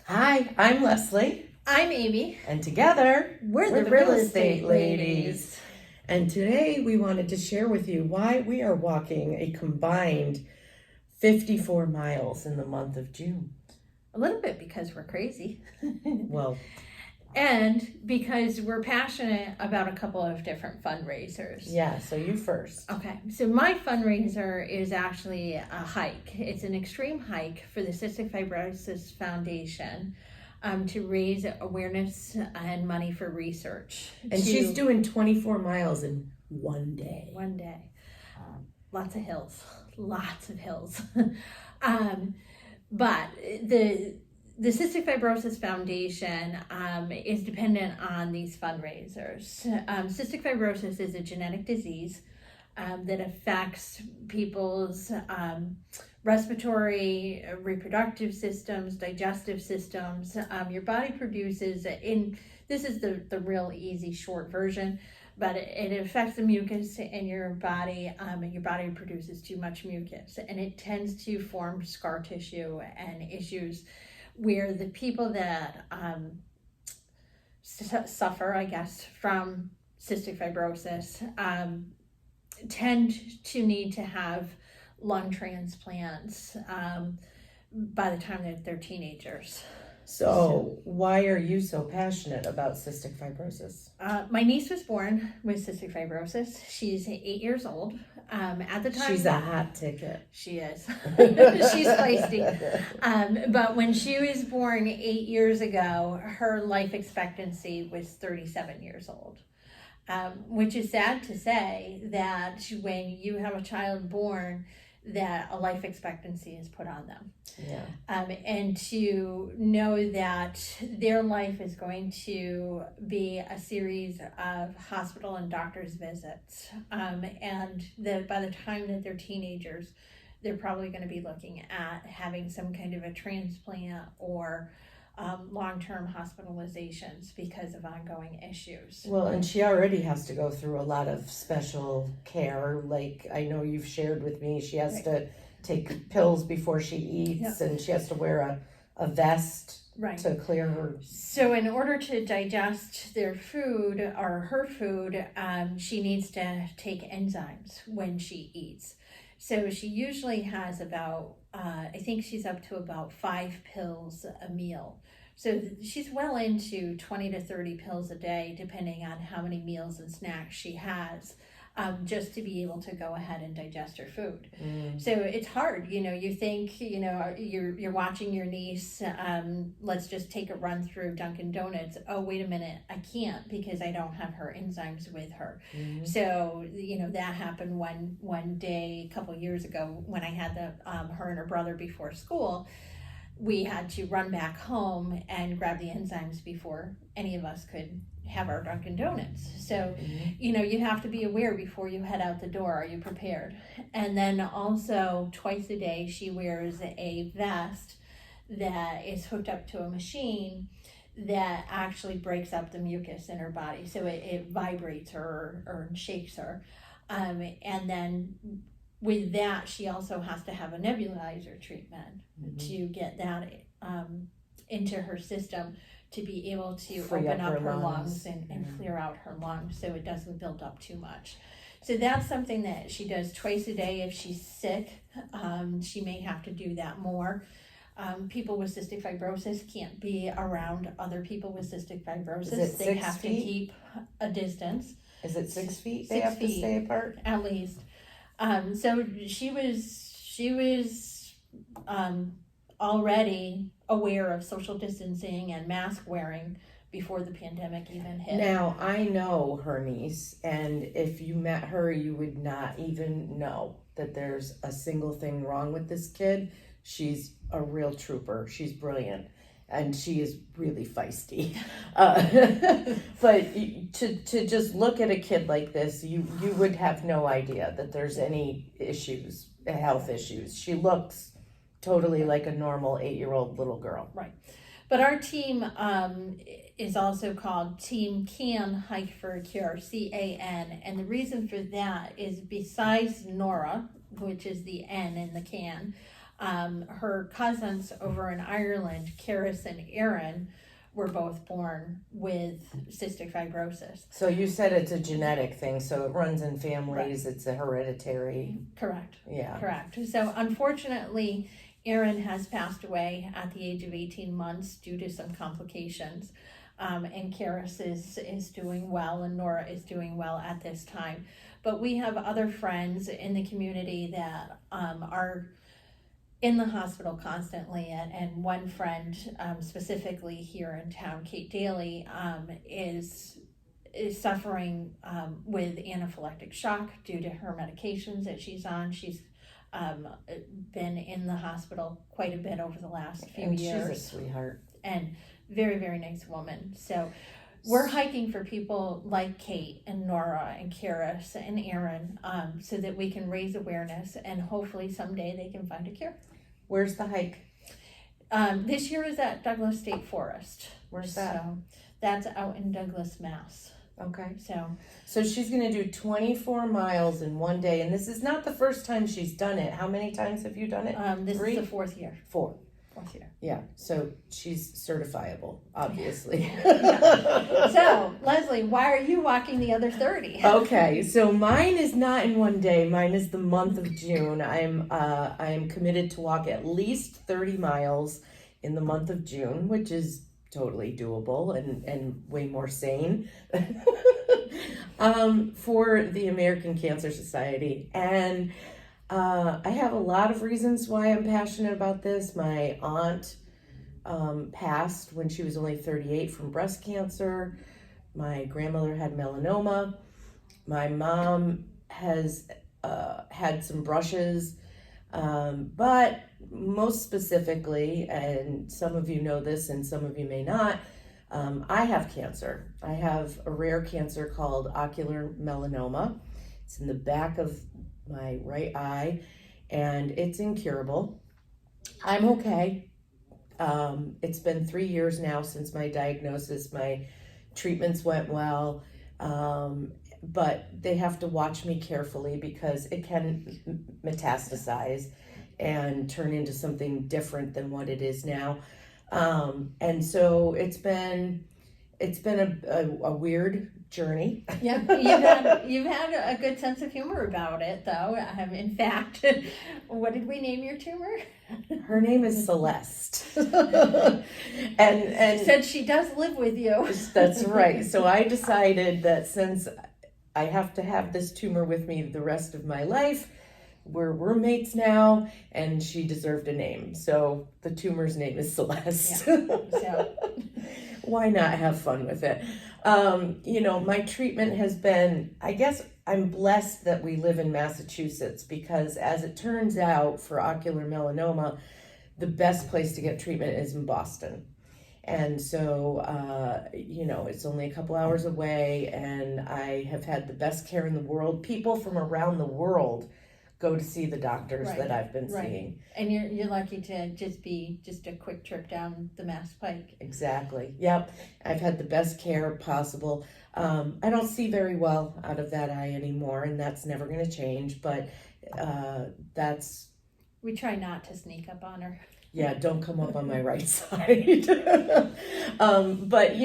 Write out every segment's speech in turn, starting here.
Hi, I'm Lesley. I'm Aimee. And together, we're the Real Estate Ladies. And today we wanted to share with you why we are walking a combined 54 miles in the month of June. A little bit because we're crazy. Well, and because we're passionate about a couple of different fundraisers. Yeah, so you first. Okay, so my fundraiser is actually a hike. It's an extreme hike for the Cystic Fibrosis Foundation to raise awareness and money for research. And she's doing 24 miles in one day. One day. Lots of hills. But the Cystic Fibrosis Foundation is dependent on these fundraisers. Cystic fibrosis is a genetic disease that affects people's respiratory, reproductive systems, digestive systems. Your body produces, this is the real easy short version, but it affects the mucus in your body, and your body produces too much mucus, and it tends to form scar tissue and issues where the people that suffer, I guess, from cystic fibrosis tend to need to have lung transplants by the time that they're teenagers. So why are you so passionate about cystic fibrosis? My niece was born with cystic fibrosis. She's 8 years old. At the time, she's a hot ticket. She is. She's feisty. But when she was born 8 years ago, her life expectancy was 37 years old. Which is sad to say that when you have a child born, that a life expectancy is put on them. Yeah. And to know that their life is going to be a series of hospital and doctor's visits. And by the time that they're teenagers, they're probably going to be looking at having some kind of a transplant or long-term hospitalizations because of ongoing issues. Well, and she already has to go through a lot of special care. Like I know you've shared with me, she has to take pills before she eats, and she has to wear a vest to clear her. So in order to digest their food or her food, she needs to take enzymes when she eats. So she usually has about, I think she's up to about 5 pills a meal. So she's well into 20 to 30 pills a day, depending on how many meals and snacks she has, just to be able to go ahead and digest her food. So it's hard, you think, you're watching your niece, let's just take a run through Dunkin' Donuts. Oh, wait a minute, I can't because I don't have her enzymes with her. So, that happened one day, a couple years ago when I had her and her brother before school. We had to run back home and grab the enzymes before any of us could have our Dunkin' Donuts. So, you have to be aware before you head out the door. Are you prepared? And then also twice a day, she wears a vest that is hooked up to a machine that actually breaks up the mucus in her body. So it vibrates her or shakes her. And then with that, she also has to have a nebulizer treatment to get that into her system to be able to open up her lungs and clear out her lungs so it doesn't build up too much. So that's something that she does twice a day. If she's sick, she may have to do that more. People with cystic fibrosis can't be around other people with cystic fibrosis. They have to keep a distance. Is it 6 feet? They have to stay apart? At least. So she was already aware of social distancing and mask wearing before the pandemic even hit. Now, I know her niece, and if you met her, you would not even know that there's a single thing wrong with this kid. She's a real trooper. She's brilliant. And she is really feisty. But to just look at a kid like this, you would have no idea that there's any issues, health issues. She looks totally like a normal 8-year-old little girl. Right. But our team is also called Team Can Hike for a Cure, CAN. And the reason for that is besides Nora, which is the N in the can, Her cousins over in Ireland, Karis and Aaron, were both born with cystic fibrosis. So you said it's a genetic thing, so it runs in families, right. It's a hereditary. Correct. Yeah. Correct. So unfortunately, Aaron has passed away at the age of 18 months due to some complications. And Karis is doing well, and Nora is doing well at this time. But we have other friends in the community that are in the hospital constantly, and one friend specifically here in town, Kate Daly, is suffering with anaphylactic shock due to her medications that she's on. She's been in the hospital quite a bit over the last few years. She's a sweetheart. And very, very nice woman. So we're hiking for people like Kate and Nora and Karis and Aaron, so that we can raise awareness, and hopefully someday they can find a cure. Where's the hike? This year is at Douglas State Forest. Where's that? So that's out in Douglas, Mass. Okay. So she's going to do 24 miles in one day, and this is not the first time she's done it. How many times have you done it? This 3? is the 4th year. 4. 4th year. Yeah, so she's certifiable, obviously. Yeah. So, Lesley, why are you walking the other 30? Okay, so mine is not in one day. Mine is the month of June. I am committed to walk at least 30 miles in the month of June, which is totally doable and way more sane for the American Cancer Society. And I have a lot of reasons why I'm passionate about this. My aunt passed when she was only 38 from breast cancer. My grandmother had melanoma. My mom has had some brushes, but most specifically, and some of you know this and some of you may not, I have cancer. I have a rare cancer called ocular melanoma. It's in the back of my right eye, and it's incurable. I'm okay. It's been 3 years now since my diagnosis. My treatments went well, but they have to watch me carefully because it can metastasize and turn into something different than what it is now. And so it's been a weird journey. Yeah, you've had a good sense of humor about it, though. In fact, what did we name your tumor? Her name is Celeste, and said she does live with you. That's right. So I decided that since I have to have this tumor with me the rest of my life, we're roommates now, and she deserved a name. So the tumor's name is Celeste. Yeah. So. Why not have fun with it? My treatment has been, I guess I'm blessed that we live in Massachusetts, because as it turns out for ocular melanoma, the best place to get treatment is in Boston. And so, it's only a couple hours away, and I have had the best care in the world. People from around the world go to see the doctors that I've been seeing. And you're lucky to be a quick trip down the Mass Pike. Exactly. Yep. I've had the best care possible. I don't see very well out of that eye anymore, and that's never going to change, but that's... We try not to sneak up on her. Yeah, don't come up on my right side. But,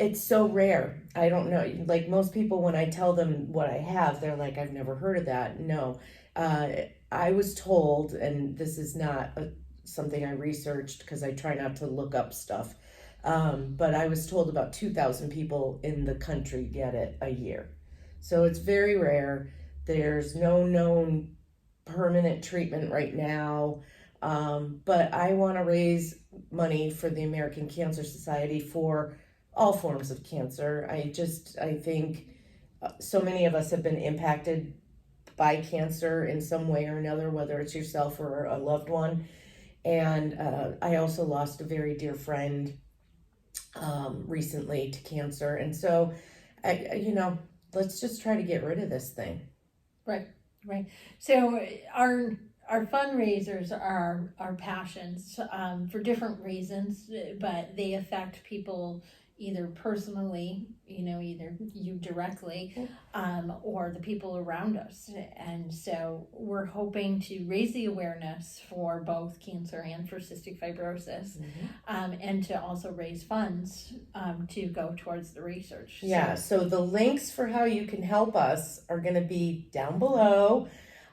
it's so rare. I don't know. Like most people, when I tell them what I have, they're like, I've never heard of that. No. I was told, and this is not something I researched because I try not to look up stuff, but I was told about 2,000 people in the country get it a year. So it's very rare. There's no known permanent treatment right now. But I want to raise money for the American Cancer Society for all forms of cancer. I think so many of us have been impacted by cancer in some way or another, whether it's yourself or a loved one. And I also lost a very dear friend recently to cancer. And so, let's just try to get rid of this thing. Right. So our fundraisers are passions for different reasons, but they affect people either personally, either you directly, or the people around us. And so we're hoping to raise the awareness for both cancer and for cystic fibrosis, and to also raise funds to go towards the research. Yeah, so the links for how you can help us are going to be down below.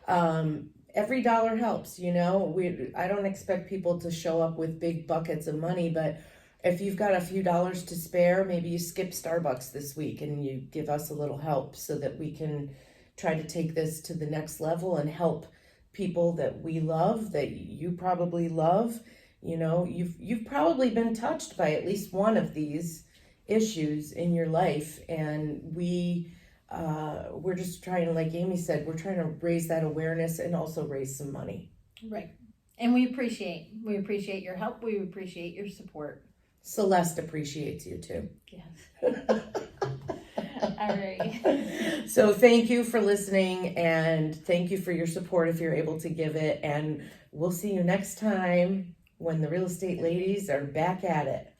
Every dollar helps, I don't expect people to show up with big buckets of money, but if you've got a few dollars to spare, maybe you skip Starbucks this week and you give us a little help so that we can try to take this to the next level and help people that we love, that you probably love. You've probably been touched by at least one of these issues in your life, and we're just trying to, like Aimee said, we're trying to raise that awareness and also raise some money. Right. And we appreciate your help. We appreciate your support. Celeste appreciates you too. Yes. All right. So thank you for listening, and thank you for your support if you're able to give it. And we'll see you next time when the real estate ladies are back at it.